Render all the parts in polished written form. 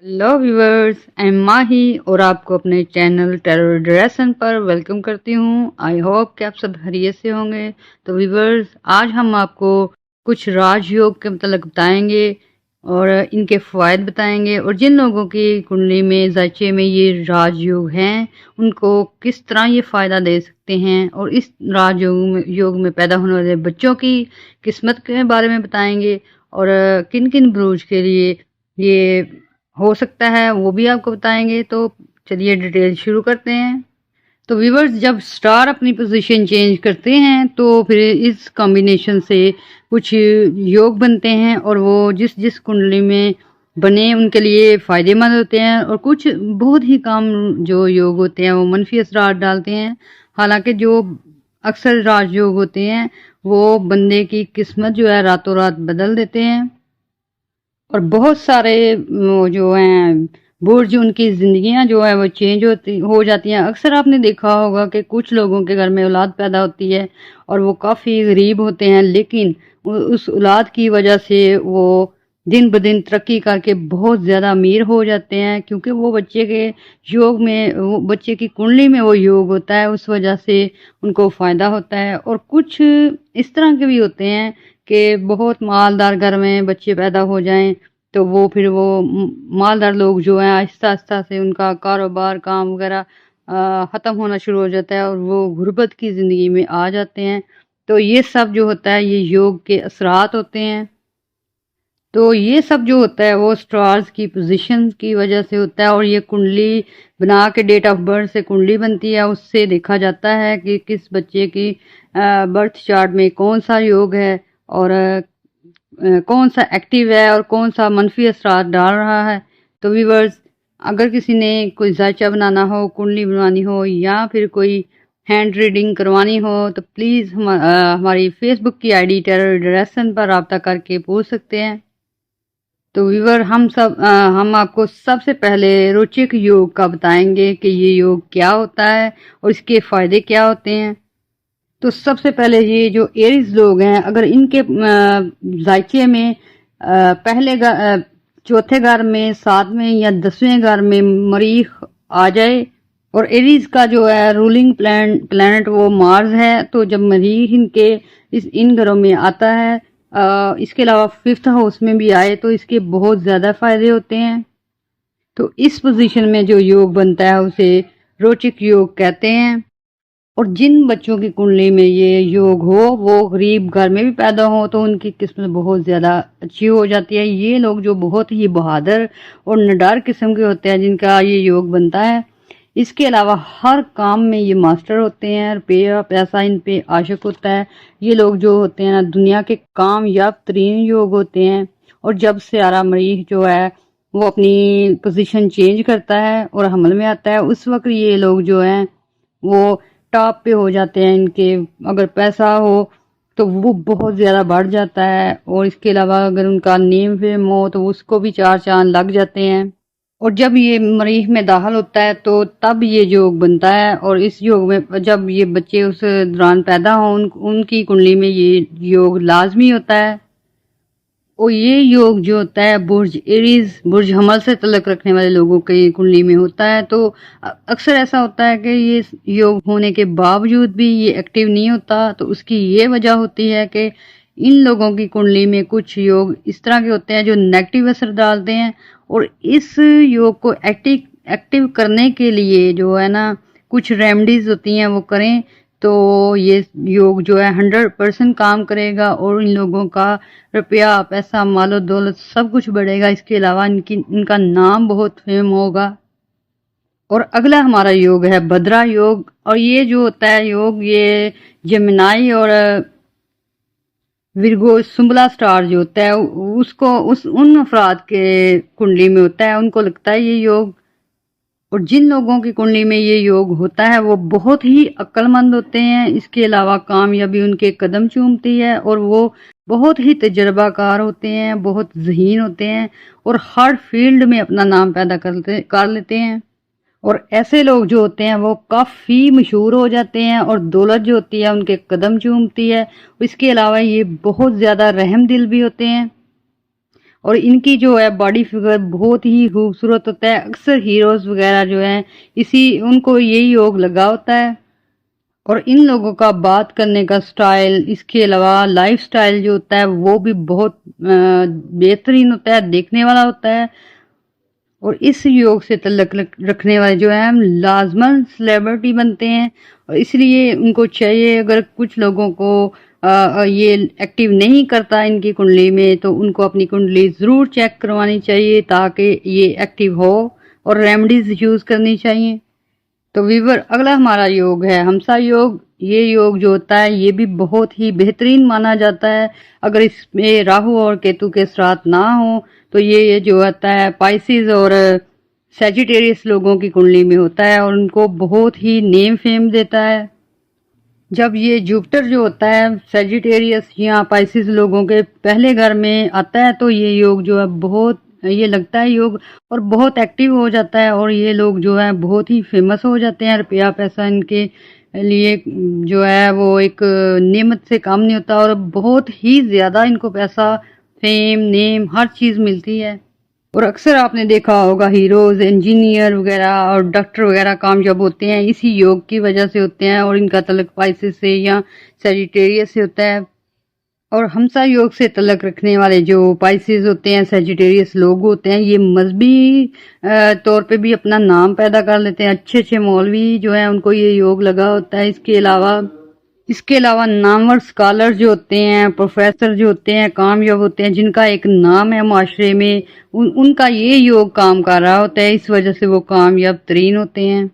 Hello viewers, I am माही और आपको अपने चैनल टेरो ड्रेसन पर वेलकम करती हूँ। आई होप कि आप सब खैरियत से होंगे। तो व्यूवर्स, आज हम आपको कुछ राजयोग के मतलब बताएंगे और इनके फ़ायदे बताएंगे, और जिन लोगों की कुंडली में जायचे में ये राजयोग हैं उनको किस तरह ये फ़ायदा दे सकते हैं, और इस राजयोग में पैदा होने वाले बच्चों की किस्मत के बारे में बताएंगे, और किन किन बुरूज के लिए ये हो सकता है वो भी आपको बताएंगे। तो चलिए डिटेल शुरू करते हैं। तो व्यूवर्स, जब स्टार अपनी पोजीशन चेंज करते हैं तो फिर इस कॉम्बिनेशन से कुछ योग बनते हैं, और वो जिस जिस कुंडली में बने उनके लिए फ़ायदेमंद होते हैं, और कुछ बहुत ही कम जो योग होते हैं वो मनफी असरात डालते हैं। हालांकि जो अक्सर राजयोग होते हैं वो बंदे की किस्मत जो है रातों रात बदल देते हैं, और बहुत सारे वो जो हैं बुर्ज, उनकी ज़िंदगियां जो है वो चेंज होती हो जाती हैं। अक्सर आपने देखा होगा कि कुछ लोगों के घर में औलाद पैदा होती है और वो काफ़ी गरीब होते हैं, लेकिन उस औलाद की वजह से वो दिन ब दिन तरक्की करके बहुत ज़्यादा अमीर हो जाते हैं, क्योंकि वो बच्चे के योग में, वो बच्चे की कुंडली में वो योग होता है, उस वजह से उनको फ़ायदा होता है। और कुछ इस तरह के भी होते हैं कि बहुत मालदार घर में बच्चे पैदा हो जाएं तो वो फिर वो मालदार लोग जो हैं आहिस्ता आहिस्ता से उनका कारोबार काम वगैरह ख़त्म होना शुरू हो जाता है और वो गुर्बत की ज़िंदगी में आ जाते हैं। तो ये सब जो होता है ये योग के असरात होते हैं। तो ये सब जो होता है वो स्टार्स की पोजीशन की वजह से होता है, और ये कुंडली बना के डेट ऑफ बर्थ से कुंडली बनती है, उससे देखा जाता है कि किस बच्चे की बर्थ चार्ट में कौन सा योग है, और कौन सा एक्टिव है और कौन सा मनफी असरात डाल रहा है। तो व्यूवर्स, अगर किसी ने कोई जायचा बनाना हो, कुंडली बनवानी हो, या फिर कोई हैंड रीडिंग करवानी हो, तो प्लीज़ हमारी फेसबुक की आईडी टेरर ड्रेसन पर रब्ता करके पूछ सकते हैं। तो व्यूवर, हम आपको सबसे पहले रोचक योग का बताएंगे कि ये योग क्या होता है और इसके फ़ायदे क्या होते हैं। तो सबसे पहले ये जो एरीज लोग हैं, अगर इनके जायचे में चौथे घर में, सातवें या 10वें घर में मरीख आ जाए, और एरीज का जो है रूलिंग प्लैनेट वो मार्स है, तो जब मरीख इन घरों में आता है, इसके अलावा फिफ्थ हाउस में भी आए तो इसके बहुत ज़्यादा फायदे होते हैं। तो इस पोजीशन में जो योग बनता है उसे रोचक योग कहते हैं। और जिन बच्चों की कुंडली में ये योग हो वो गरीब घर में भी पैदा हो तो उनकी किस्मत बहुत ज़्यादा अच्छी हो जाती है। ये लोग जो बहुत ही बहादुर और निडर किस्म के होते हैं जिनका ये योग बनता है, इसके अलावा हर काम में ये मास्टर होते हैं, रुपया पैसा इन पे आशिक होता है। ये लोग जो होते हैं ना, दुनिया के कामयाब तरीन योग होते हैं। और जब सियारा मरीख जो है वो अपनी पोजीशन चेंज करता है और हमल में आता है, उस वक्त ये लोग जो हैं वो टॉप पे हो जाते हैं। इनके अगर पैसा हो तो वो बहुत ज़्यादा बढ़ जाता है, और इसके अलावा अगर उनका नेम फेम हो तो उसको भी चार चांद लग जाते हैं। और जब ये मरीख में दाखिल होता है तो तब ये योग बनता है, और इस योग में जब ये बच्चे उस दौरान पैदा हों उनकी कुंडली में ये योग लाजमी होता है। और ये योग जो होता है बुर्ज एरीज, बुर्ज हमल से तल्लुक़ रखने वाले लोगों की कुंडली में होता है। तो अक्सर ऐसा होता है कि ये योग होने के बावजूद भी ये एक्टिव नहीं होता। तो उसकी ये वजह होती है कि इन लोगों की कुंडली में कुछ योग इस तरह के होते हैं जो नेगेटिव असर डालते हैं, और इस योग को एक्टिव करने के लिए जो है ना कुछ रेमेडीज होती हैं वो करें तो ये योग जो है 100% काम करेगा, और इन लोगों का रुपया पैसा मालो दौलत सब कुछ बढ़ेगा। इसके अलावा इनका नाम बहुत फेम होगा। और अगला हमारा योग है भद्रा योग, और ये जो होता है योग ये जमिनाई और विरगो सुंबला स्टार जो होता है उसको उन अफराद के कुंडली में होता है, उनको लगता है ये योग। और जिन लोगों की कुंडली में ये योग होता है वो बहुत ही अक्लमंद होते हैं। इसके अलावा कामयाबी उनके कदम चूमती है, और वो बहुत ही तजर्बाकार होते हैं, बहुत ज़हीन होते हैं, और हर फील्ड में अपना नाम पैदा कर लेते हैं। और ऐसे लोग जो होते हैं वो काफ़ी मशहूर हो जाते हैं, और दौलत जो होती है उनके कदम चूमती है। इसके अलावा ये बहुत ज़्यादा रहम दिल भी होते हैं। और इनकी जो है बॉडी फिगर बहुत ही खूबसूरत होता है। अक्सर हीरोज वगैरह जो हैं इसी उनको यही योग लगा होता है। और इन लोगों का बात करने का स्टाइल, इसके अलावा लाइफ स्टाइल जो होता है वो भी बहुत बेहतरीन होता है, देखने वाला होता है। और इस योग से तल्लक रखने वाले जो है लाजमन सेलिब्रिटी बनते हैं। और इसलिए उनको चाहिए, अगर कुछ लोगों को ये एक्टिव नहीं करता इनकी कुंडली में, तो उनको अपनी कुंडली ज़रूर चेक करवानी चाहिए ताकि ये एक्टिव हो, और रेमेडीज यूज़ करनी चाहिए। तो वीवर, अगला हमारा योग है हमसा योग। ये योग जो होता है ये भी बहुत ही बेहतरीन माना जाता है। अगर इसमें राहु और केतु के साथ ना हो तो ये जो होता है पाइसिस और सैजिटेरियस लोगों की कुंडली में होता है, और उनको बहुत ही नेम फेम देता है। जब ये जुपिटर जो होता है सैजिटेरियस या पाइसिस लोगों के पहले घर में आता है तो ये योग जो है बहुत, ये लगता है योग, और बहुत एक्टिव हो जाता है। और ये लोग जो है बहुत ही फेमस हो जाते हैं। रुपया पैसा इनके लिए जो है वो एक नेमत से काम नहीं होता, और बहुत ही ज़्यादा इनको पैसा, फेम, नेम, हर चीज़ मिलती है। और अक्सर आपने देखा होगा हीरोज, इंजीनियर वगैरह और डॉक्टर वगैरह कामयाब होते हैं इसी योग की वजह से होते हैं, और इनका तल्लुक पाइसिस से या सैजिटेरियस से होता है। और हमसा योग से तल्लक रखने वाले जो पाइसिस होते हैं, सैजिटेरियस लोग होते हैं, ये मजहबी तौर पे भी अपना नाम पैदा कर लेते हैं। अच्छे अच्छे मौलवी जो हैं उनको ये योग लगा होता है। इसके अलावा नामवर स्कॉलर जो होते हैं, प्रोफेसर जो होते हैं, कामयाब होते हैं, जिनका एक नाम है माशरे में, उनका ये योग काम कर रहा होता है, इस वजह से वो कामयाब तरीन होते हैं।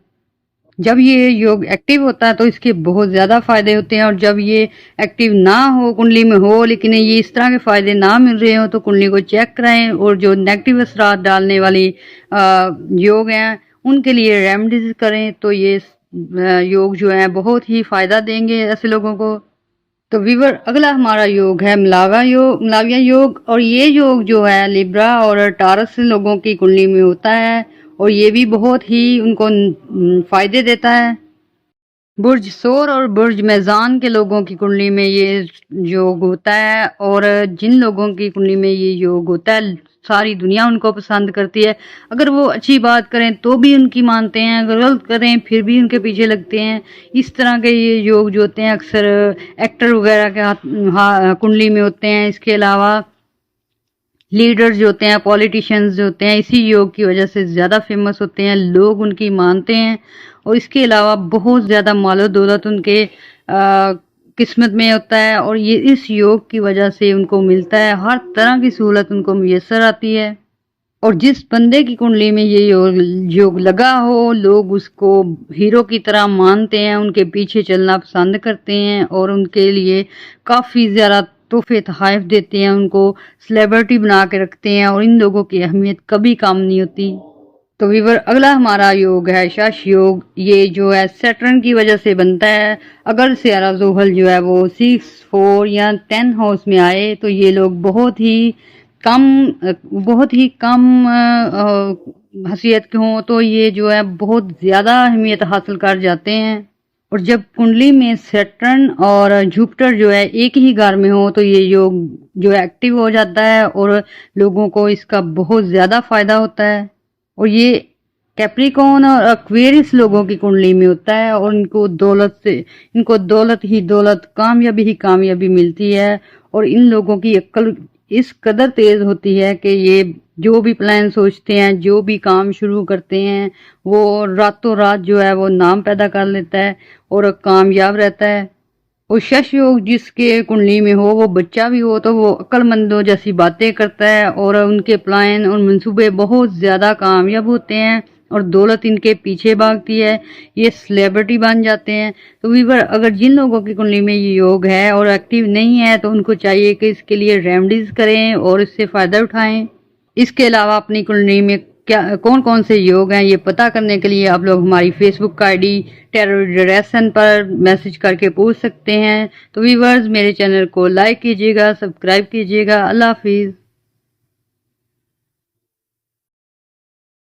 जब ये योग एक्टिव होता है तो इसके बहुत ज़्यादा फ़ायदे होते हैं, और जब ये एक्टिव ना हो, कुंडली में हो लेकिन ये इस तरह के फ़ायदे ना मिल रहे हो, तो कुंडली को चेक कराएं। और जो नेगेटिव असरात डालने वाली योग हैं उनके लिए रेमेडीज करें, तो ये योग जो है बहुत ही फ़ायदा देंगे ऐसे लोगों को। तो वीवर, अगला हमारा योग है मलाविया योग। और ये योग जो है लिब्रा और टारस लोगों की कुंडली में होता है, और ये भी बहुत ही उनको फायदे देता है। बुर्ज सोर और बुर्ज मेज़ान के लोगों की कुंडली में ये योग होता है, और जिन लोगों की कुंडली में ये योग होता है सारी दुनिया उनको पसंद करती है। अगर वो अच्छी बात करें तो भी उनकी मानते हैं, अगर गलत करें फिर भी उनके पीछे लगते हैं। इस तरह के ये योग जो होते हैं अक्सर एक्टर वगैरह के हाथ कुंडली में होते हैं। इसके अलावा लीडर्स जो होते हैं, पॉलिटिशियंस जो होते हैं, इसी योग की वजह से ज़्यादा फेमस होते हैं, लोग उनकी मानते हैं। और इसके अलावा बहुत ज़्यादा मालो दौलत उनके किस्मत में होता है, और ये इस योग की वजह से उनको मिलता है। हर तरह की सहूलत उनको मुयसर आती है। और जिस बंदे की कुंडली में ये योग लगा हो, लोग उसको हीरो की तरह मानते हैं, उनके पीछे चलना पसंद करते हैं, और उनके लिए काफ़ी ज़्यादा तोहफे तोहफ़ देते हैं, उनको सेलिब्रिटी बना के रखते हैं, और इन लोगों की अहमियत कभी कम नहीं होती। तो वीवर, अगला हमारा योग है शश योग। ये जो है सैटर्न की वजह से बनता है। अगर सियारा ज़ोहल जो है वो 6, 4 या 10 हाउस में आए तो ये लोग बहुत ही कम हैसियत के हों तो ये जो है बहुत ज़्यादा अहमियत हासिल कर जाते हैं। और जब कुंडली में सैटर्न और जुपिटर जो है एक ही घर में हो तो ये योग जो है एक्टिव हो जाता है, और लोगों को इसका बहुत ज़्यादा फ़ायदा होता है। और ये कैप्रिकॉर्न और एक्वेरियस लोगों की कुंडली में होता है, और इनको दौलत ही दौलत, कामयाबी ही कामयाबी मिलती है। और इन लोगों की अक्ल इस कदर तेज होती है कि ये जो भी प्लान सोचते हैं, जो भी काम शुरू करते हैं, वो रातों रात जो है वो नाम पैदा कर लेता है और कामयाब रहता है। और शश योग जिसके कुंडली में हो, वो बच्चा भी हो तो वो अक्लमंदों जैसी बातें करता है, और उनके प्लान और मंसूबे बहुत ज़्यादा कामयाब होते हैं, और दौलत इनके पीछे भागती है, ये सेलिब्रिटी बन जाते हैं। तो वीवर, अगर जिन लोगों की कुंडली में ये योग है और एक्टिव नहीं है तो उनको चाहिए कि इसके लिए रेमेडीज करें और इससे फ़ायदा उठाएं। इसके अलावा अपनी कुंडली में क्या कौन कौन से योग हैं ये पता करने के लिए आप लोग हमारी फेसबुक आईडी टैरो डायरेक्शन पर मैसेज करके पूछ सकते हैं। तो व्यूअर्स, मेरे चैनल को लाइक कीजिएगा, सब्सक्राइब कीजिएगा। अल्लाह हाफिज़।